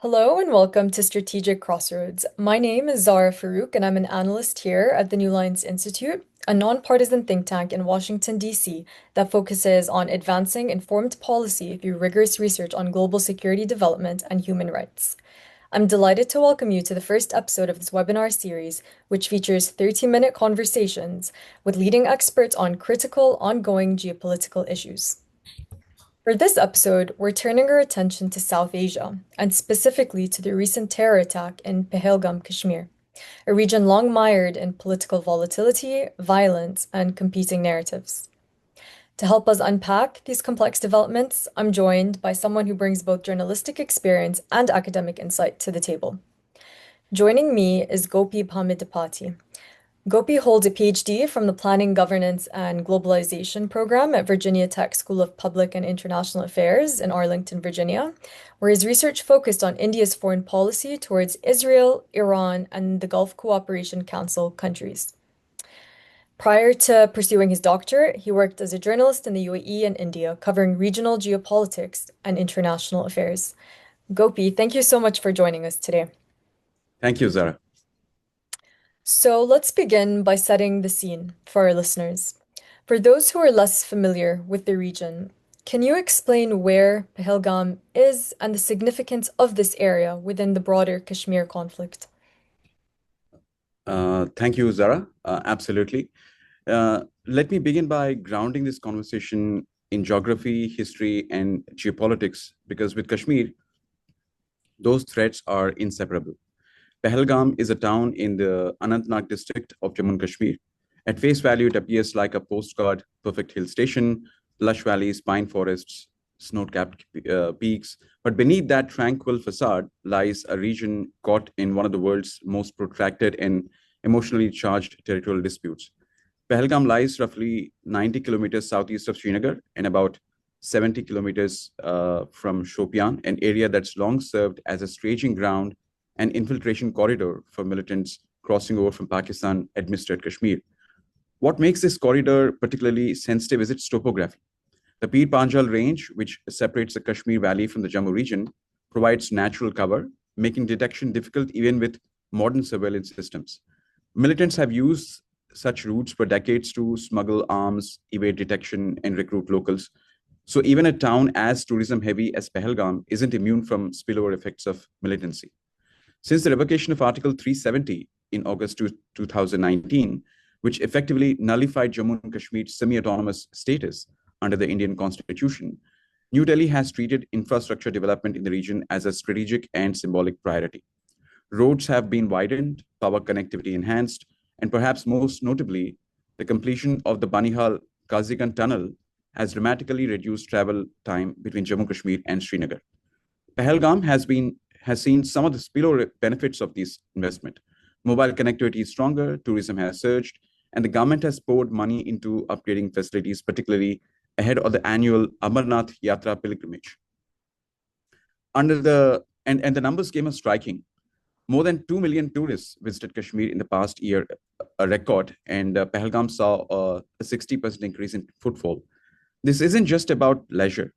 Hello and welcome to Strategic Crossroads. My name is Zara Farouk and I'm an analyst here at the New Lines Institute, a nonpartisan think tank in Washington, D.C. that focuses on advancing informed policy through rigorous research on global security development and human rights. I'm delighted to welcome you to the first episode of this webinar series, which features 30-minute conversations with leading experts on critical, ongoing geopolitical issues. For this episode, we're turning our attention to South Asia, and specifically to the recent terror attack in Pahalgam, Kashmir, a region long mired in political volatility, violence, and competing narratives. To help us unpack these complex developments, I'm joined by someone who brings both journalistic experience and academic insight to the table. Joining me is Gopi Bhamidipati. Gopi holds a PhD from the Planning, Governance, and Globalization program at Virginia Tech School of Public and International Affairs in Arlington, Virginia, where his research focused on India's foreign policy towards Israel, Iran, and the Gulf Cooperation Council countries. Prior to pursuing his doctorate, he worked as a journalist in the UAE and India, covering regional geopolitics and international affairs. Gopi, thank you so much for joining us today. Thank you, Zara. So let's begin by setting the scene for our listeners. For those who are less familiar with the region, can you explain where Pahalgam is and the significance of this area within the broader Kashmir conflict? Thank you, Zara. Absolutely. Let me begin by grounding this conversation in geography, history, and geopolitics, because with Kashmir, those threads are inseparable. Pahalgam is a town in the Anantnag district of Jammu and Kashmir. At face value, it appears like a postcard, perfect hill station, lush valleys, pine forests, snow-capped peaks. But beneath that tranquil facade lies a region caught in one of the world's most protracted and emotionally charged territorial disputes. Pahalgam lies roughly 90 kilometers southeast of Srinagar and about 70 kilometers from Shopian, an area that's long served as a staging ground and infiltration corridor for militants crossing over from Pakistan-administered Kashmir. What makes this corridor particularly sensitive is its topography. The Pir Panjal range, which separates the Kashmir Valley from the Jammu region, provides natural cover, making detection difficult even with modern surveillance systems. Militants have used such routes for decades to smuggle arms, evade detection, and recruit locals. So even a town as tourism-heavy as Pahalgam isn't immune from spillover effects of militancy. Since the revocation of Article 370 in August 2019, which effectively nullified Jammu and Kashmir's semi-autonomous status under the Indian Constitution, New Delhi has treated infrastructure development in the region as a strategic and symbolic priority. Roads have been widened, power connectivity enhanced, and perhaps most notably, the completion of the Banihal-Kazigan tunnel has dramatically reduced travel time between Jammu and Kashmir and Srinagar. Pahalgam has seen some of the spillover benefits of this investment. Mobile connectivity is stronger, tourism has surged, and the government has poured money into upgrading facilities, particularly ahead of the annual Amarnath Yatra pilgrimage. And the numbers came as striking. More than 2 million tourists visited Kashmir in the past year, a record, and Pahalgam saw a 60% increase in footfall. This isn't just about leisure.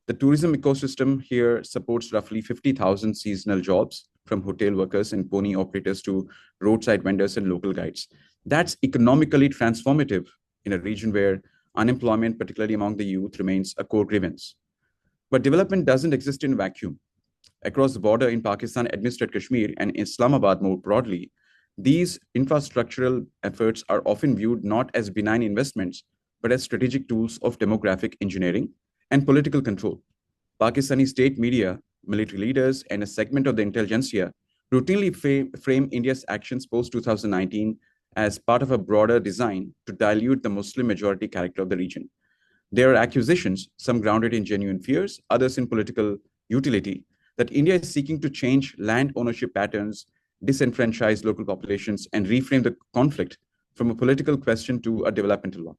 The tourism ecosystem here supports roughly 50,000 seasonal jobs, from hotel workers and pony operators to roadside vendors and local guides. That's economically transformative in a region where unemployment, particularly among the youth, remains a core grievance. But development doesn't exist in a vacuum. Across the border in Pakistan-administered Kashmir and Islamabad more broadly, these infrastructural efforts are often viewed not as benign investments, but as strategic tools of demographic engineering and political control. Pakistani state media, military leaders, and a segment of the intelligentsia routinely frame India's actions post-2019 as part of a broader design to dilute the Muslim majority character of the region. There are accusations, some grounded in genuine fears, others in political utility, that India is seeking to change land ownership patterns, disenfranchise local populations, and reframe the conflict from a political question to a developmental one.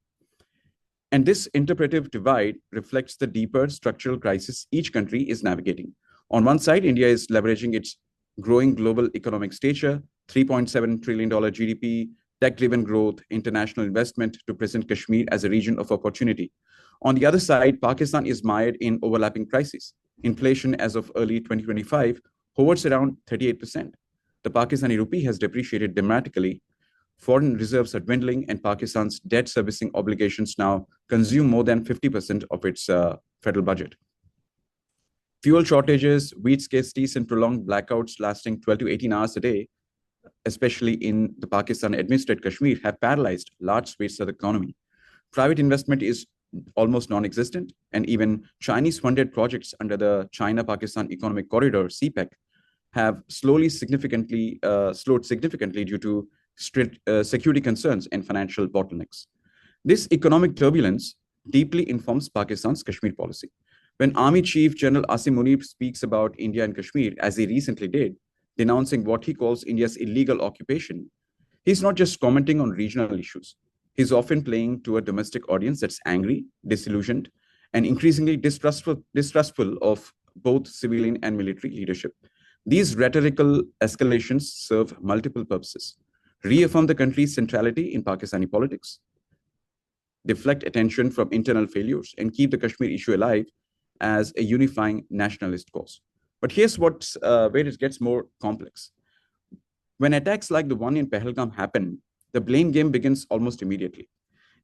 And this interpretive divide reflects the deeper structural crisis each country is navigating. On one side, India is leveraging its growing global economic stature, $3.7 trillion GDP, tech-driven growth, international investment to present Kashmir as a region of opportunity. On the other side, Pakistan is mired in overlapping crises. Inflation as of early 2025 hovers around 38%. The Pakistani rupee has depreciated dramatically. Foreign reserves are dwindling, and Pakistan's debt servicing obligations now consume more than 50% of its federal budget. Fuel shortages, wheat scarcities, and prolonged blackouts lasting 12 to 18 hours a day, especially in the Pakistan-administered Kashmir, have paralyzed large swathes of the economy. Private investment is almost non-existent, and even Chinese-funded projects under the China-Pakistan Economic Corridor (CPEC) have slowed significantly due to strict security concerns and financial bottlenecks. This economic turbulence deeply informs Pakistan's Kashmir policy. When Army Chief General Asim Munir speaks about India and Kashmir, as he recently did, denouncing what he calls India's illegal occupation, he's not just commenting on regional issues. He's often playing to a domestic audience that's angry, disillusioned, and increasingly distrustful of both civilian and military leadership. These rhetorical escalations serve multiple purposes: reaffirm the country's centrality in Pakistani politics, deflect attention from internal failures, and keep the Kashmir issue alive as a unifying nationalist cause. But here's where it gets more complex. When attacks like the one in Pahalgam happen, the blame game begins almost immediately.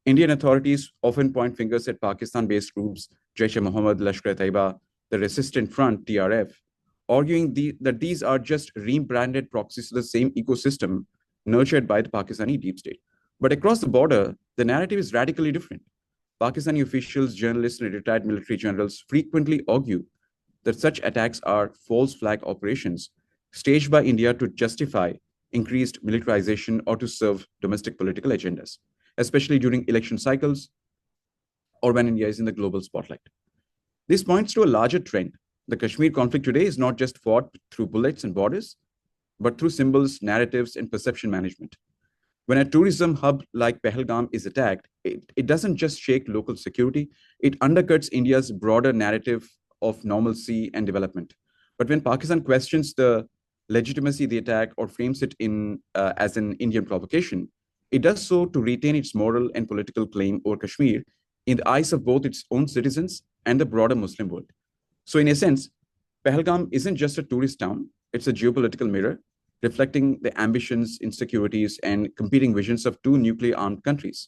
Indian authorities often point fingers at Pakistan-based groups, Jaish-e-Mohammed, Lashkar-e-Taiba, the Resistant Front, TRF, arguing that these are just rebranded proxies to the same ecosystem nurtured by the Pakistani deep state. But across the border, the narrative is radically different. Pakistani officials, journalists, and retired military generals frequently argue that such attacks are false flag operations staged by India to justify increased militarization or to serve domestic political agendas, especially during election cycles or when India is in the global spotlight. This points to a larger trend. The Kashmir conflict today is not just fought through bullets and borders, but through symbols, narratives, and perception management. When a tourism hub like Pahalgam is attacked, it doesn't just shake local security, it undercuts India's broader narrative of normalcy and development. But when Pakistan questions the legitimacy of the attack or frames it as an Indian provocation, it does so to retain its moral and political claim over Kashmir in the eyes of both its own citizens and the broader Muslim world. So in a sense, Pahalgam isn't just a tourist town, it's a geopolitical mirror reflecting the ambitions, insecurities, and competing visions of two nuclear-armed countries.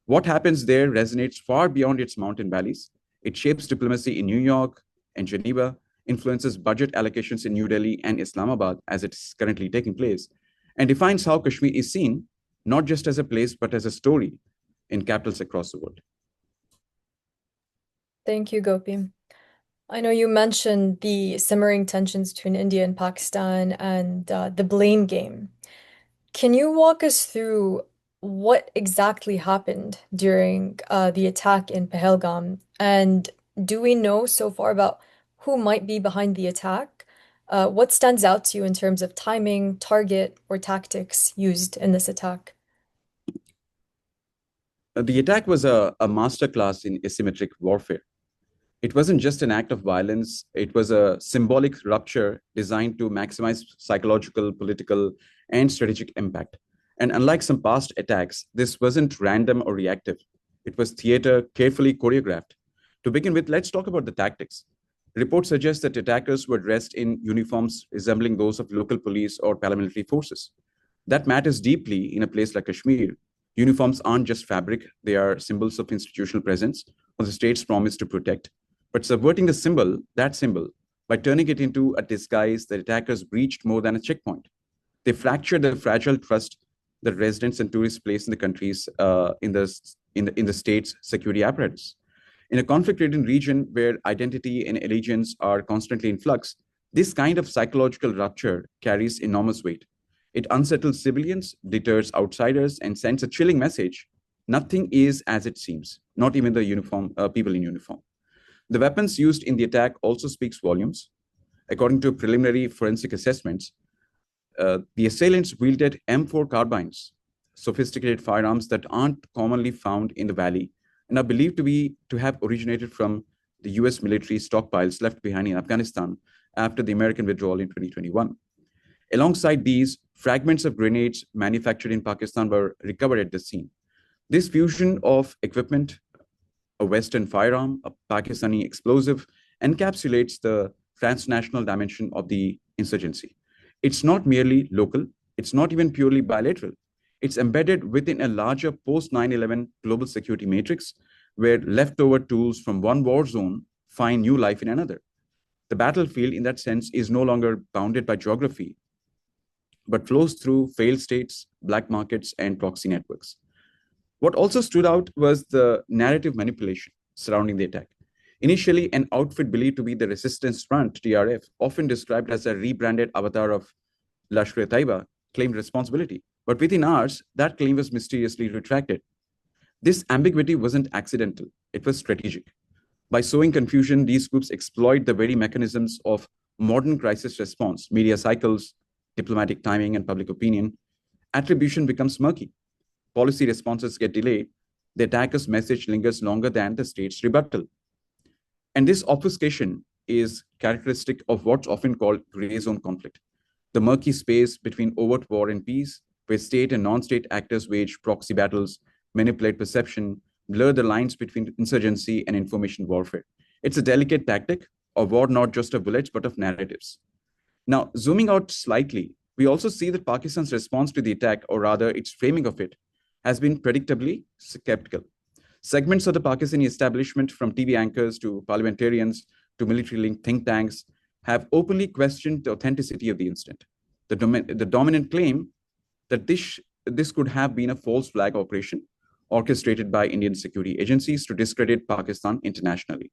What happens there resonates far beyond its mountain valleys. It shapes diplomacy in New York and Geneva, influences budget allocations in New Delhi and Islamabad as it's currently taking place, and defines how Kashmir is seen, not just as a place, but as a story in capitals across the world. Thank you, Gopi. I know you mentioned the simmering tensions between India and Pakistan and the blame game. Can you walk us through what exactly happened during the attack in Pahalgam? And do we know so far about who might be behind the attack? What stands out to you in terms of timing, target, or tactics used in this attack? The attack was a masterclass in asymmetric warfare. It wasn't just an act of violence, it was a symbolic rupture designed to maximize psychological, political, and strategic impact. And unlike some past attacks, this wasn't random or reactive. It was theater carefully choreographed. To begin with, let's talk about the tactics. Reports suggest that attackers were dressed in uniforms resembling those of local police or paramilitary forces. That matters deeply in a place like Kashmir. Uniforms aren't just fabric, they are symbols of institutional presence or the state's promise to protect. But subverting that symbol, by turning it into a disguise, the attackers breached more than a checkpoint. They fractured the fragile trust that residents and tourists place in the country's in the state's security apparatus. In a conflict-ridden region where identity and allegiance are constantly in flux, this kind of psychological rupture carries enormous weight. It unsettles civilians, deters outsiders, and sends a chilling message: nothing is as it seems, not even the people in uniform. The weapons used in the attack also speaks volumes. According to preliminary forensic assessments, the assailants wielded M4 carbines, sophisticated firearms that aren't commonly found in the valley and are believed to have originated from the US military stockpiles left behind in Afghanistan after the American withdrawal in 2021. Alongside these, fragments of grenades manufactured in Pakistan were recovered at the scene. This fusion of equipment, a Western firearm, a Pakistani explosive, encapsulates the transnational dimension of the insurgency. It's not merely local, it's not even purely bilateral. It's embedded within a larger post 9/11 global security matrix where leftover tools from one war zone find new life in another. The battlefield, in that sense, is no longer bounded by geography, but flows through failed states, black markets, and proxy networks. What also stood out was the narrative manipulation surrounding the attack. Initially, an outfit believed to be the Resistance Front, TRF, often described as a rebranded avatar of Lashkar-e-Taiba, claimed responsibility. But within hours, that claim was mysteriously retracted. This ambiguity wasn't accidental, it was strategic. By sowing confusion, these groups exploit the very mechanisms of modern crisis response, media cycles, diplomatic timing, and public opinion. Attribution becomes murky. Policy responses get delayed. The attacker's message lingers longer than the state's rebuttal. And this obfuscation is characteristic of what's often called gray zone conflict, the murky space between overt war and peace, where state and non-state actors wage proxy battles, manipulate perception, blur the lines between insurgency and information warfare. It's a delicate tactic, a war not just of bullets, but of narratives. Now, zooming out slightly, we also see that Pakistan's response to the attack, or rather its framing of it, has been predictably skeptical. Segments of the Pakistani establishment, from TV anchors to parliamentarians to military-linked think tanks, have openly questioned the authenticity of the incident. The dominant claim that this could have been a false flag operation orchestrated by Indian security agencies to discredit Pakistan internationally,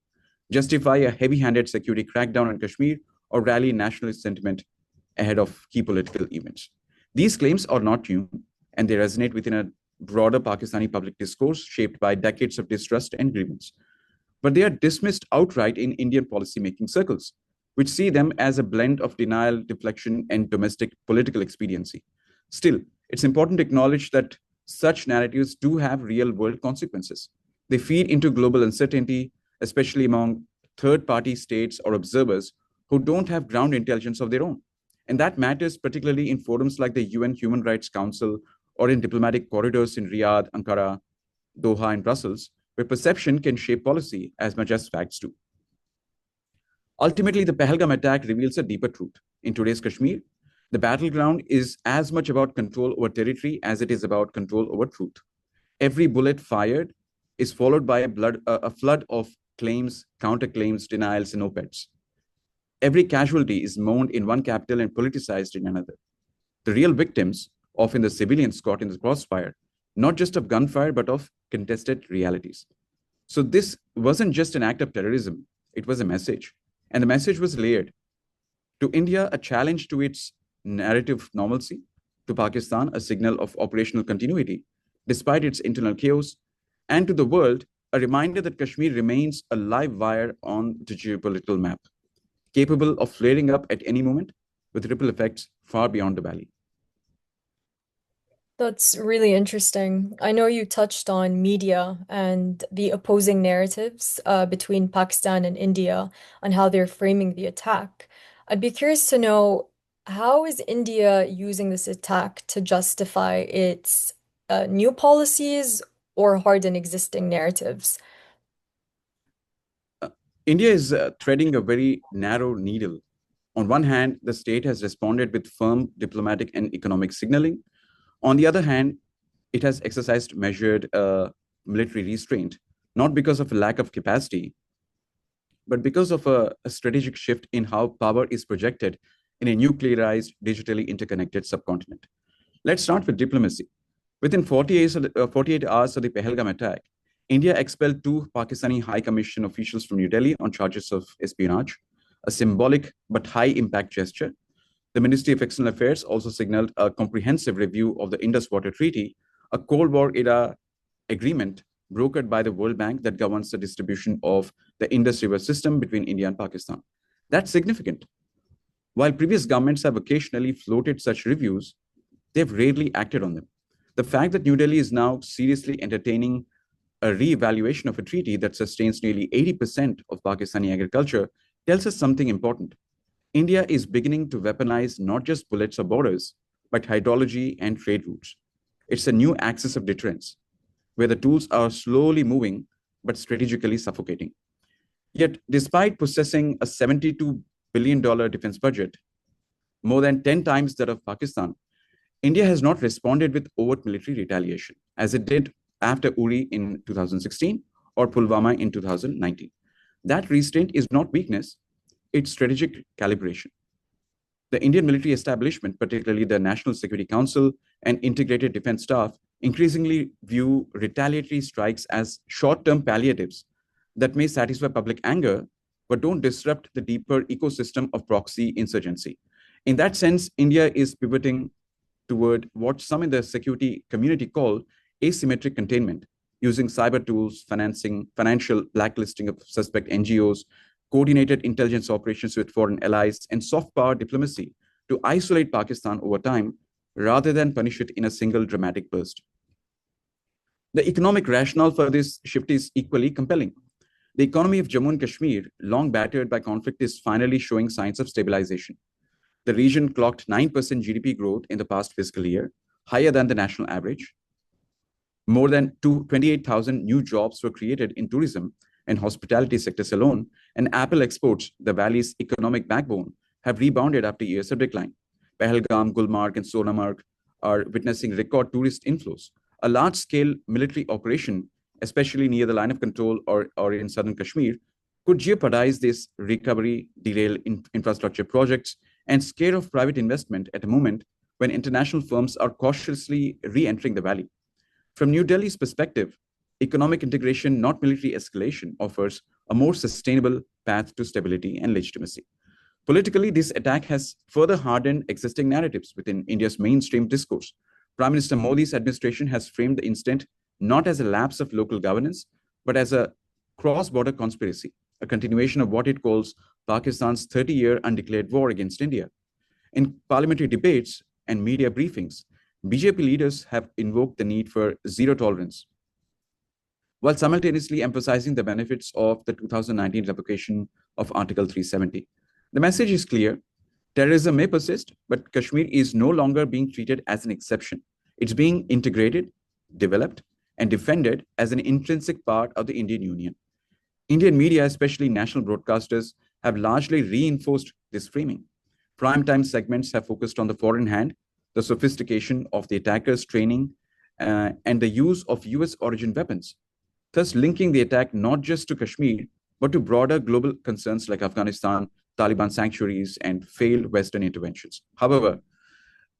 justify a heavy-handed security crackdown on Kashmir, or rally nationalist sentiment ahead of key political events. These claims are not new, and they resonate within a broader Pakistani public discourse shaped by decades of distrust and grievance. But they are dismissed outright in Indian policymaking circles, which see them as a blend of denial, deflection, and domestic political expediency. Still, it's important to acknowledge that such narratives do have real-world consequences. They feed into global uncertainty, especially among third-party states or observers who don't have ground intelligence of their own. And that matters particularly in forums like the UN Human Rights Council or in diplomatic corridors in Riyadh, Ankara, Doha, and Brussels, where perception can shape policy as much as facts do. Ultimately, the Pahalgam attack reveals a deeper truth. In today's Kashmir, the battleground is as much about control over territory as it is about control over truth. Every bullet fired is followed by a flood of claims, counterclaims, denials, and op-eds. Every casualty is mourned in one capital and politicized in another. The real victims, often the civilians caught in the crossfire, not just of gunfire, but of contested realities. So this wasn't just an act of terrorism, it was a message. And the message was layered. To India, a challenge to its narrative normalcy. To Pakistan, a signal of operational continuity, despite its internal chaos. And to the world, a reminder that Kashmir remains a live wire on the geopolitical map, capable of flaring up at any moment with ripple effects far beyond the valley. That's really interesting. I know you touched on media and the opposing narratives between Pakistan and India on how they're framing the attack. I'd be curious to know, how is India using this attack to justify its new policies or harden existing narratives? India is threading a very narrow needle. On one hand, the state has responded with firm diplomatic and economic signaling. On the other hand, it has exercised measured military restraint, not because of a lack of capacity, but because of a strategic shift in how power is projected in a nuclearized, digitally interconnected subcontinent. Let's start with diplomacy. Within 48 hours of the Pahalgam attack, India expelled two Pakistani High Commission officials from New Delhi on charges of espionage, a symbolic but high-impact gesture. The Ministry of External Affairs also signaled a comprehensive review of the Indus Water Treaty, a Cold War-era agreement brokered by the World Bank that governs the distribution of the Indus River system between India and Pakistan. That's significant. While previous governments have occasionally floated such reviews, they've rarely acted on them. The fact that New Delhi is now seriously entertaining a re-evaluation of a treaty that sustains nearly 80% of Pakistani agriculture tells us something important. India is beginning to weaponize not just bullets or borders, but hydrology and trade routes. It's a new axis of deterrence, where the tools are slowly moving, but strategically suffocating. Yet, despite possessing a $72 billion defense budget, more than 10 times that of Pakistan, India has not responded with overt military retaliation, as it did after Uri in 2016 or Pulwama in 2019. That restraint is not weakness, it's strategic calibration. The Indian military establishment, particularly the National Security Council and Integrated Defense Staff, increasingly view retaliatory strikes as short term palliatives that may satisfy public anger, but don't disrupt the deeper ecosystem of proxy insurgency. In that sense, India is pivoting toward what some in the security community call asymmetric containment, using cyber tools, financial blacklisting of suspect NGOs, coordinated intelligence operations with foreign allies, and soft power diplomacy to isolate Pakistan over time rather than punish it in a single dramatic burst. The economic rationale for this shift is equally compelling. The economy of Jammu and Kashmir, long battered by conflict, is finally showing signs of stabilization. The region clocked 9% GDP growth in the past fiscal year, higher than the national average. More than 28,000 new jobs were created in tourism and hospitality sectors alone, and Apple exports, the valley's economic backbone, have rebounded after years of decline. Pahalgam, Gulmarg, and Sonamarg are witnessing record tourist inflows. A large-scale military operation, especially near the line of control or in southern Kashmir, could jeopardize this recovery, derail infrastructure projects, and scare off private investment at a moment when international firms are cautiously re-entering the valley. From New Delhi's perspective, economic integration, not military escalation, offers a more sustainable path to stability and legitimacy. Politically, this attack has further hardened existing narratives within India's mainstream discourse. Prime Minister Modi's administration has framed the incident not as a lapse of local governance, but as a cross-border conspiracy, a continuation of what it calls Pakistan's 30-year undeclared war against India. In parliamentary debates and media briefings, BJP leaders have invoked the need for zero tolerance, while simultaneously emphasizing the benefits of the 2019 revocation of Article 370. The message is clear. Terrorism may persist, but Kashmir is no longer being treated as an exception. It's being integrated, developed, and defended as an intrinsic part of the Indian Union. Indian media, especially national broadcasters, have largely reinforced this framing. Primetime segments have focused on the foreign hand, the sophistication of the attackers' training, and the use of US origin weapons, thus linking the attack not just to Kashmir, but to broader global concerns like Afghanistan, Taliban sanctuaries, and failed Western interventions. However,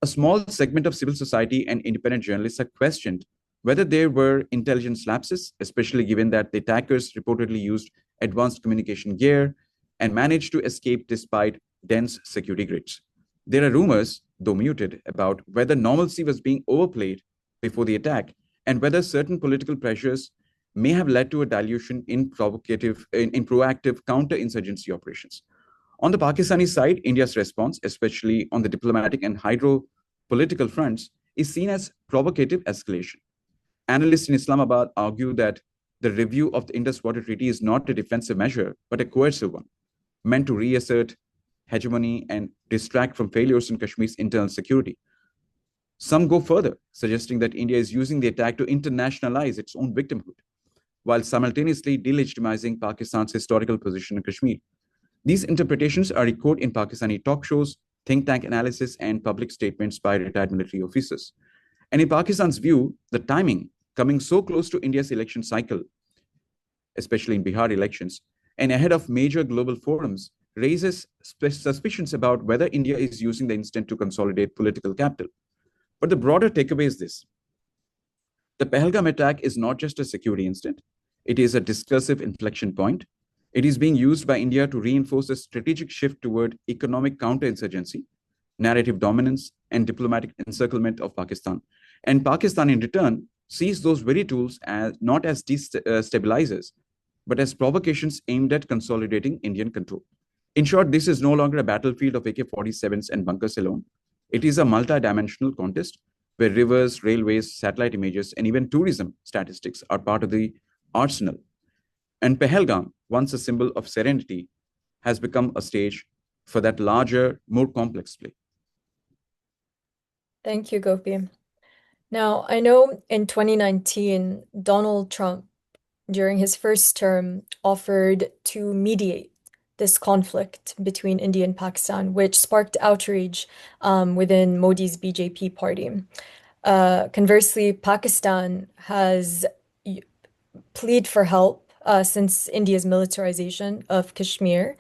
a small segment of civil society and independent journalists have questioned whether there were intelligence lapses, especially given that the attackers reportedly used advanced communication gear and managed to escape despite dense security grids. There are rumors, though muted, about whether normalcy was being overplayed before the attack and whether certain political pressures may have led to a dilution in proactive counter-insurgency operations. On the Pakistani side, India's response, especially on the diplomatic and hydro-political fronts, is seen as provocative escalation. Analysts in Islamabad argue that the review of the Indus Water Treaty is not a defensive measure, but a coercive one, meant to reassert hegemony and distract from failures in Kashmir's internal security. Some go further, suggesting that India is using the attack to internationalize its own victimhood, while simultaneously delegitimizing Pakistan's historical position in Kashmir. These interpretations are echoed in Pakistani talk shows, think tank analysis, and public statements by retired military officers. And in Pakistan's view, the timing, coming so close to India's election cycle, especially in Bihar elections, and ahead of major global forums, raises suspicions about whether India is using the incident to consolidate political capital. But the broader takeaway is this. The Pahalgam attack is not just a security incident. It is a discursive inflection point. It is being used by India to reinforce a strategic shift toward economic counterinsurgency, narrative dominance, and diplomatic encirclement of Pakistan. And Pakistan, in return, sees those very tools as not as destabilizers, but as provocations aimed at consolidating Indian control. In short, this is no longer a battlefield of AK-47s and bunkers alone. It is a multi-dimensional contest where rivers, railways, satellite images, and even tourism statistics are part of the arsenal. And Pahalgam, once a symbol of serenity, has become a stage for that larger, more complex play. Thank you, Gopi. Now, I know in 2019, Donald Trump, during his first term, offered to mediate this conflict between India and Pakistan, which sparked outrage within Modi's BJP party. Conversely, Pakistan has plead for help since India's militarization of Kashmir.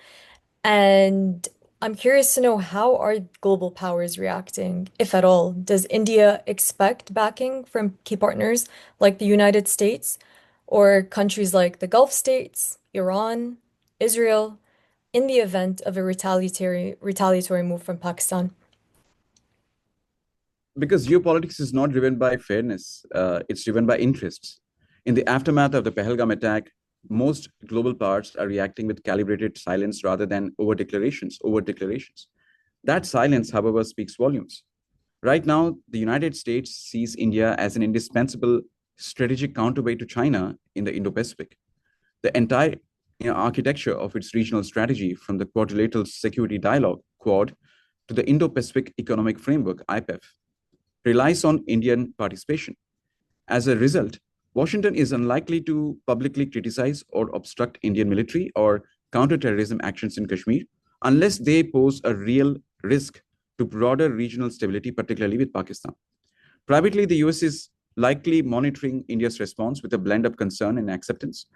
And I'm curious to know, how are global powers reacting, if at all? Does India expect backing from key partners like the United States or countries like the Gulf states, Iran, Israel, in the event of a retaliatory move from Pakistan? Because geopolitics is not driven by fairness, it's driven by interests. In the aftermath of the Pahalgam attack, most global powers are reacting with calibrated silence rather than over declarations. That silence, however, speaks volumes. Right now, the United States sees India as an indispensable strategic counterweight to China in the Indo-Pacific. The entire architecture of its regional strategy, from the Quadrilateral Security Dialogue, Quad, to the Indo-Pacific Economic Framework, IPEF, relies on Indian participation. As a result, Washington is unlikely to publicly criticize or obstruct Indian military or counterterrorism actions in Kashmir unless they pose a real risk to broader regional stability, particularly with Pakistan. Privately, the US is likely monitoring India's response with a blend of concern and acceptance.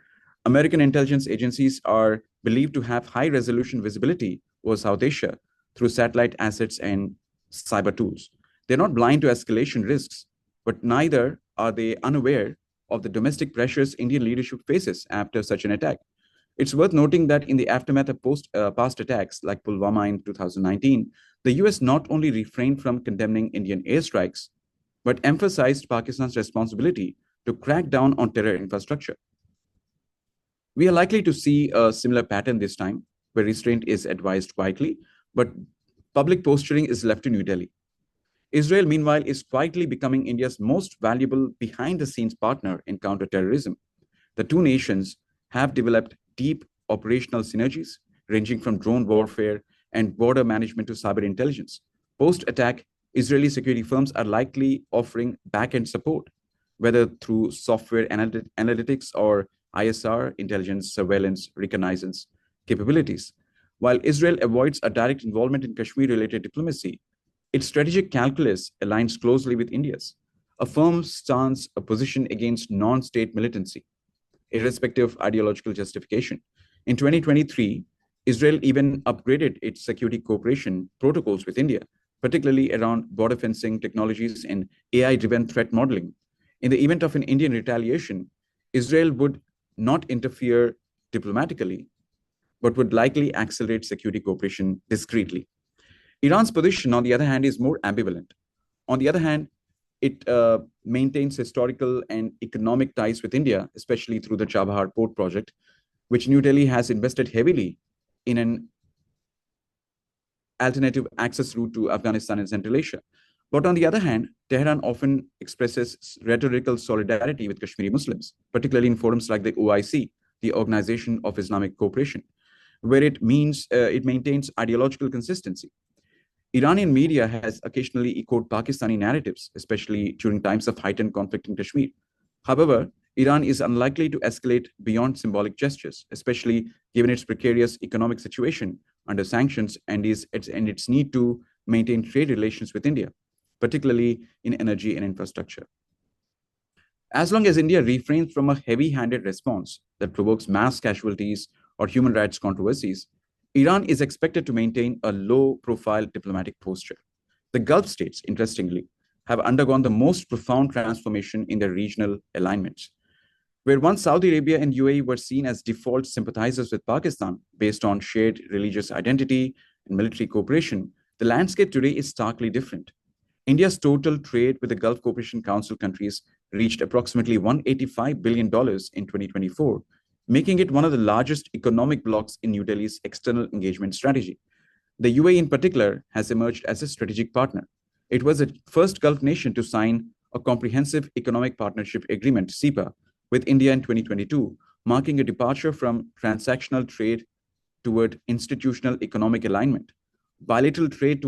American intelligence agencies are believed to have high resolution visibility over South Asia through satellite assets and cyber tools. They're not blind to escalation risks, but neither are they unaware of the domestic pressures Indian leadership faces after such an attack. It's worth noting that in the aftermath of past attacks like Pulwama in 2019, the US not only refrained from condemning Indian airstrikes, but emphasized Pakistan's responsibility to crack down on terror infrastructure. We are likely to see a similar pattern this time, where restraint is advised quietly, but public posturing is left to New Delhi. Israel, meanwhile, is quietly becoming India's most valuable behind the scenes partner in counterterrorism. The two nations have developed deep operational synergies, ranging from drone warfare and border management to cyber intelligence. Post attack, Israeli security firms are likely offering back end support, whether through software analytics or ISR, intelligence, surveillance, reconnaissance capabilities. While Israel avoids a direct involvement in Kashmir related diplomacy, its strategic calculus aligns closely with India's. A firm stance a position against non state militancy, irrespective of ideological justification. In 2023, Israel even upgraded its security cooperation protocols with India, particularly around border fencing technologies and AI driven threat modeling. In the event of an Indian retaliation, Israel would not interfere diplomatically, but would likely accelerate security cooperation discreetly. Iran's position, on the other hand, is more ambivalent. On the other hand, it maintains historical and economic ties with India, especially through the Chabahar port project, which New Delhi has invested heavily in an alternative access route to Afghanistan and Central Asia. But on the other hand, Tehran often expresses rhetorical solidarity with Kashmiri Muslims, particularly in forums like the OIC, the Organization of Islamic Cooperation, where it maintains ideological consistency. Iranian media has occasionally echoed Pakistani narratives, especially during times of heightened conflict in Kashmir. However, Iran is unlikely to escalate beyond symbolic gestures, especially given its precarious economic situation under sanctions and its need to maintain trade relations with India, particularly in energy and infrastructure. As long as India refrains from a heavy-handed response that provokes mass casualties or human rights controversies, Iran is expected to maintain a low-profile diplomatic posture. The Gulf states, interestingly, have undergone the most profound transformation in their regional alignments. Where once Saudi Arabia and UAE were seen as default sympathizers with Pakistan based on shared religious identity and military cooperation, the landscape today is starkly different. India's total trade with the Gulf Cooperation Council countries reached approximately $185 billion in 2024, making it one of the largest economic blocs in New Delhi's external engagement strategy. The UAE, in particular, has emerged as a strategic partner. It was the first Gulf nation to sign a comprehensive economic partnership agreement, CEPA, with India in 2022, marking a departure from transactional trade toward institutional economic alignment. Bilateral trade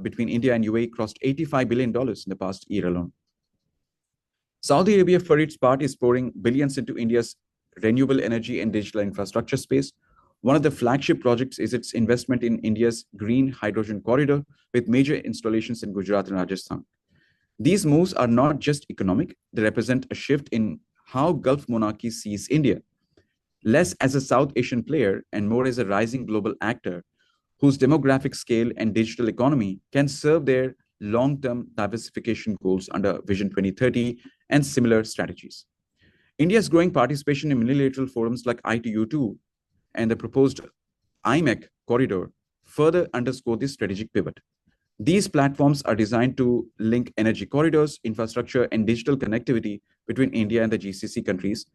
between India and UAE crossed $85 billion in the past year alone. Saudi Arabia, for its part, is pouring billions into India's renewable energy and digital infrastructure space, One of the flagship projects is its investment in India's green hydrogen corridor, with major installations in Gujarat and Rajasthan. These moves are not just economic, they represent a shift in how Gulf monarchies sees India, less as a South Asian player and more as a rising global actor whose demographic scale and digital economy can serve their long-term diversification goals under Vision 2030 and similar strategies. India's growing participation in multilateral forums like ITU2 and the proposed IMEC corridor further underscore this strategic pivot. These platforms are designed to link energy corridors, infrastructure, and digital connectivity between India and the GCC countries,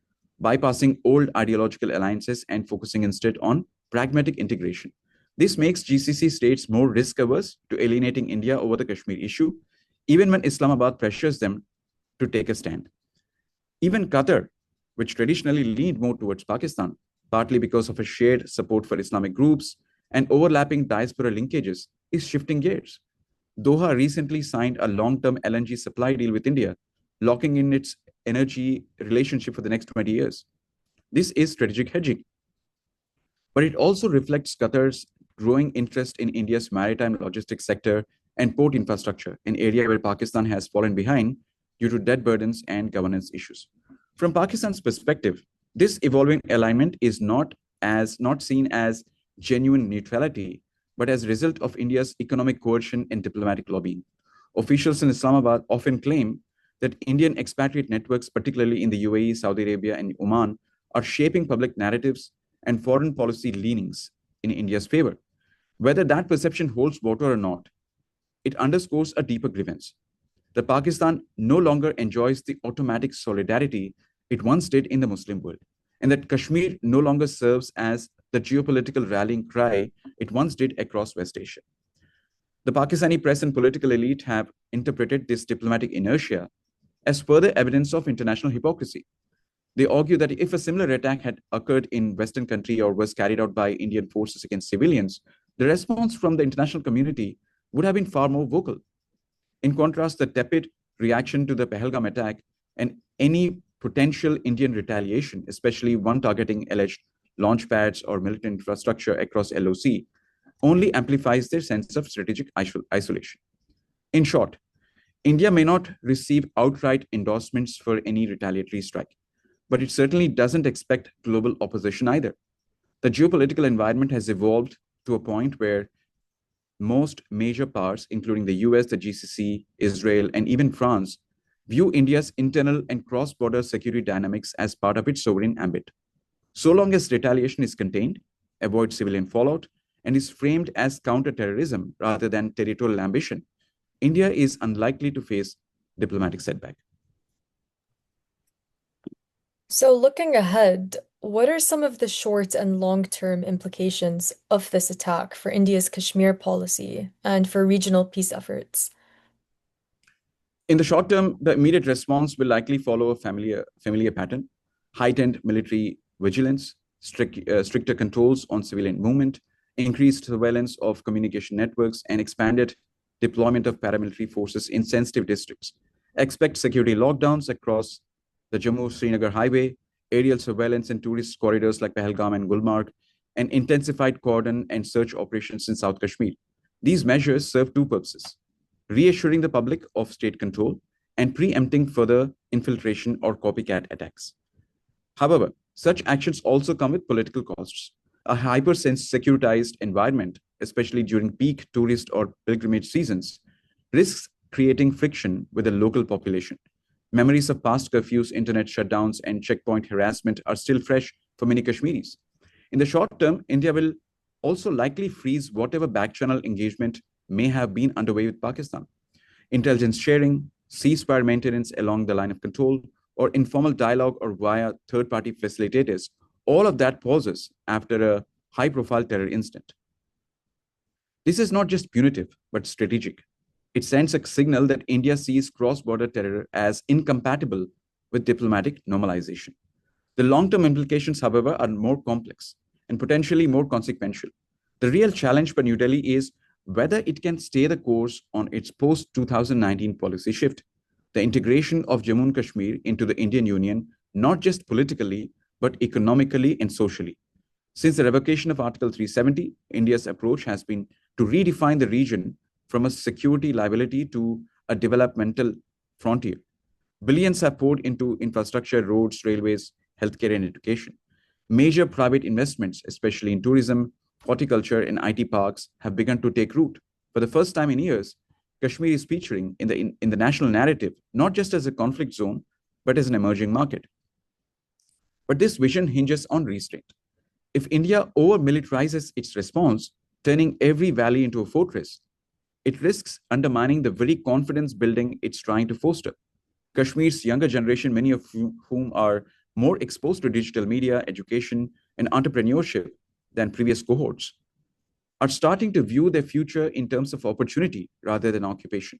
bypassing old ideological alliances and focusing instead on pragmatic integration. This makes GCC states more risk averse to alienating India over the Kashmir issue, even when Islamabad pressures them to take a stand. Even Qatar, which traditionally leaned more towards Pakistan, partly because of a shared support for Islamic groups and overlapping diaspora linkages, is shifting gears. Doha recently signed a long-term LNG supply deal with India, locking in its energy relationship for the next 20 years. This is strategic hedging, but it also reflects Qatar's growing interest in India's maritime logistics sector and port infrastructure, an area where Pakistan has fallen behind due to debt burdens and governance issues. From Pakistan's perspective, this evolving alignment is not seen as genuine neutrality, but as a result of India's economic coercion and diplomatic lobbying. Officials in Islamabad often claim that Indian expatriate networks, particularly in the UAE, Saudi Arabia, and Oman, are shaping public narratives and foreign policy leanings in India's favor. Whether that perception holds water or not, it underscores a deeper grievance. That Pakistan no longer enjoys the automatic solidarity it once did in the Muslim world, and that Kashmir no longer serves as the geopolitical rallying cry it once did across West Asia. The Pakistani press and political elite have interpreted this diplomatic inertia as further evidence of international hypocrisy. They argue that if a similar attack had occurred in Western country or was carried out by Indian forces against civilians, the response from the international community would have been far more vocal. In contrast, the tepid reaction to the Pahalgam attack and any potential Indian retaliation, especially one targeting alleged launch pads or military infrastructure across LOC, only amplifies their sense of strategic isolation. In short, India may not receive outright endorsements for any retaliatory strike, but it certainly doesn't expect global opposition either. The geopolitical environment has evolved to a point where most major powers, including the US, the GCC, Israel, and even France, view India's internal and cross-border security dynamics as part of its sovereign ambit. So long as retaliation is contained, avoids civilian fallout, and is framed as counter-terrorism rather than territorial ambition, India is unlikely to face diplomatic setback. So, looking ahead, what are some of the short and long-term implications of this attack for India's Kashmir policy and for regional peace efforts? In the short term, the immediate response will likely follow a familiar pattern: heightened military vigilance, stricter controls on civilian movement, increased surveillance of communication networks, and expanded deployment of paramilitary forces in sensitive districts. Expect security lockdowns across the Jammu-Srinagar highway, aerial surveillance in tourist corridors like Pahalgam and Gulmarg, and intensified cordon and search operations in South Kashmir. These measures serve two purposes: reassuring the public of state control and preempting further infiltration or copycat attacks. However, such actions also come with political costs. A hyper-securitized environment, especially during peak tourist or pilgrimage seasons, risks creating friction with the local population. Memories of past curfews, internet shutdowns, and checkpoint harassment are still fresh for many Kashmiris. In the short term, India will also likely freeze whatever back-channel engagement may have been underway with Pakistan. Intelligence sharing, ceasefire maintenance along the line of control, or informal dialogue or via third-party facilitators, all of that pauses after a high-profile terror incident. This is not just punitive, but strategic. It sends a signal that India sees cross-border terror as incompatible with diplomatic normalization. The long-term implications, however, are more complex and potentially more consequential. The real challenge for New Delhi is whether it can stay the course on its post-2019 policy shift, the integration of Jammu and Kashmir into the Indian Union, not just politically, but economically and socially. Since the revocation of Article 370, India's approach has been to redefine the region from a security liability to a developmental frontier. Billions have poured into infrastructure, roads, railways, healthcare, and education. Major private investments, especially in tourism, horticulture, and IT parks, have begun to take root. For the first time in years, Kashmir is featuring in the national narrative, not just as a conflict zone, but as an emerging market. But this vision hinges on restraint. If India over militarizes its response, turning every valley into a fortress, it risks undermining the very confidence building it's trying to foster. Kashmir's younger generation, many of whom are more exposed to digital media, education, and entrepreneurship than previous cohorts, are starting to view their future in terms of opportunity rather than occupation.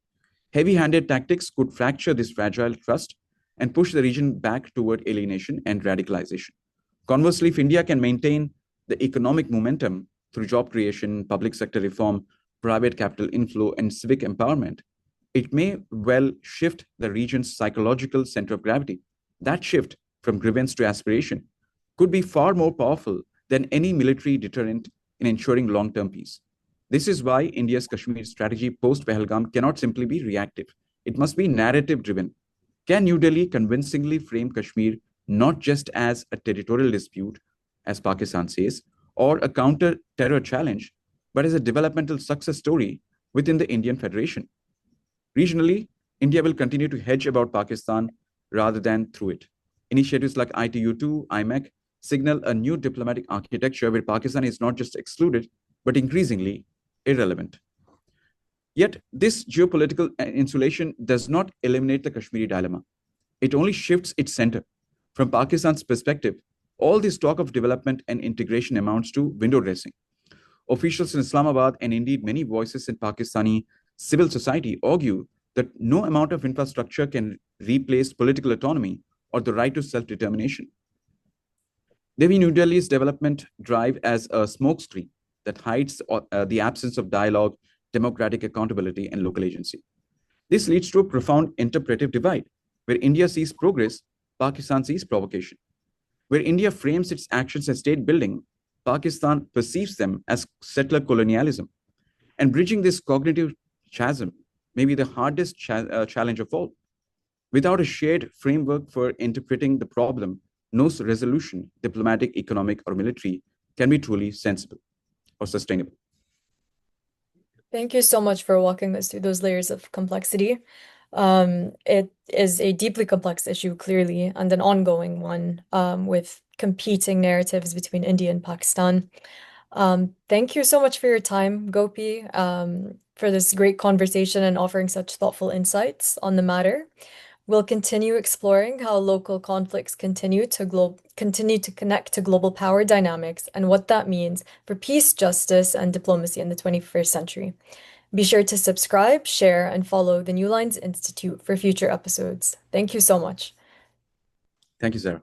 Heavy handed tactics could fracture this fragile trust and push the region back toward alienation and radicalization. Conversely, if India can maintain the economic momentum through job creation, public sector reform, private capital inflow, and civic empowerment, it may well shift the region's psychological center of gravity. That shift from grievance to aspiration could be far more powerful than any military deterrent in ensuring long term peace. This is why India's Kashmir strategy post Pahalgam cannot simply be reactive. It must be narrative driven. Can New Delhi convincingly frame Kashmir not just as a territorial dispute, as Pakistan says, or a counter terror challenge, but as a developmental success story within the Indian Federation? Regionally, India will continue to hedge about Pakistan rather than through it. Initiatives like ITU2, IMEC signal a new diplomatic architecture where Pakistan is not just excluded, but increasingly irrelevant. Yet, this geopolitical insulation does not eliminate the Kashmiri dilemma. It only shifts its center. From Pakistan's perspective, all this talk of development and integration amounts to window dressing. Officials in Islamabad and indeed many voices in Pakistani civil society argue that no amount of infrastructure can replace political autonomy or the right to self determination. They view New Delhi's development drive as a smokescreen that hides the absence of dialogue, democratic accountability, and local agency. This leads to a profound interpretive divide, where India sees progress, Pakistan sees provocation. Where India frames its actions as state building, Pakistan perceives them as settler colonialism. And bridging this cognitive chasm may be the hardest challenge of all. Without a shared framework for interpreting the problem, no resolution, diplomatic, economic, or military, can be truly sensible or sustainable. Thank you so much for walking us through those layers of complexity. It is a deeply complex issue, clearly, and an ongoing one, with competing narratives between India and Pakistan. Thank you so much for your time, Gopi, for this great conversation and offering such thoughtful insights on the matter. We'll continue exploring how local conflicts continue to connect to global power dynamics and what that means for peace, justice, and diplomacy in the 21st century. Be sure to subscribe, share, and follow the New Lines Institute for future episodes. Thank you so much. Thank you, Zara.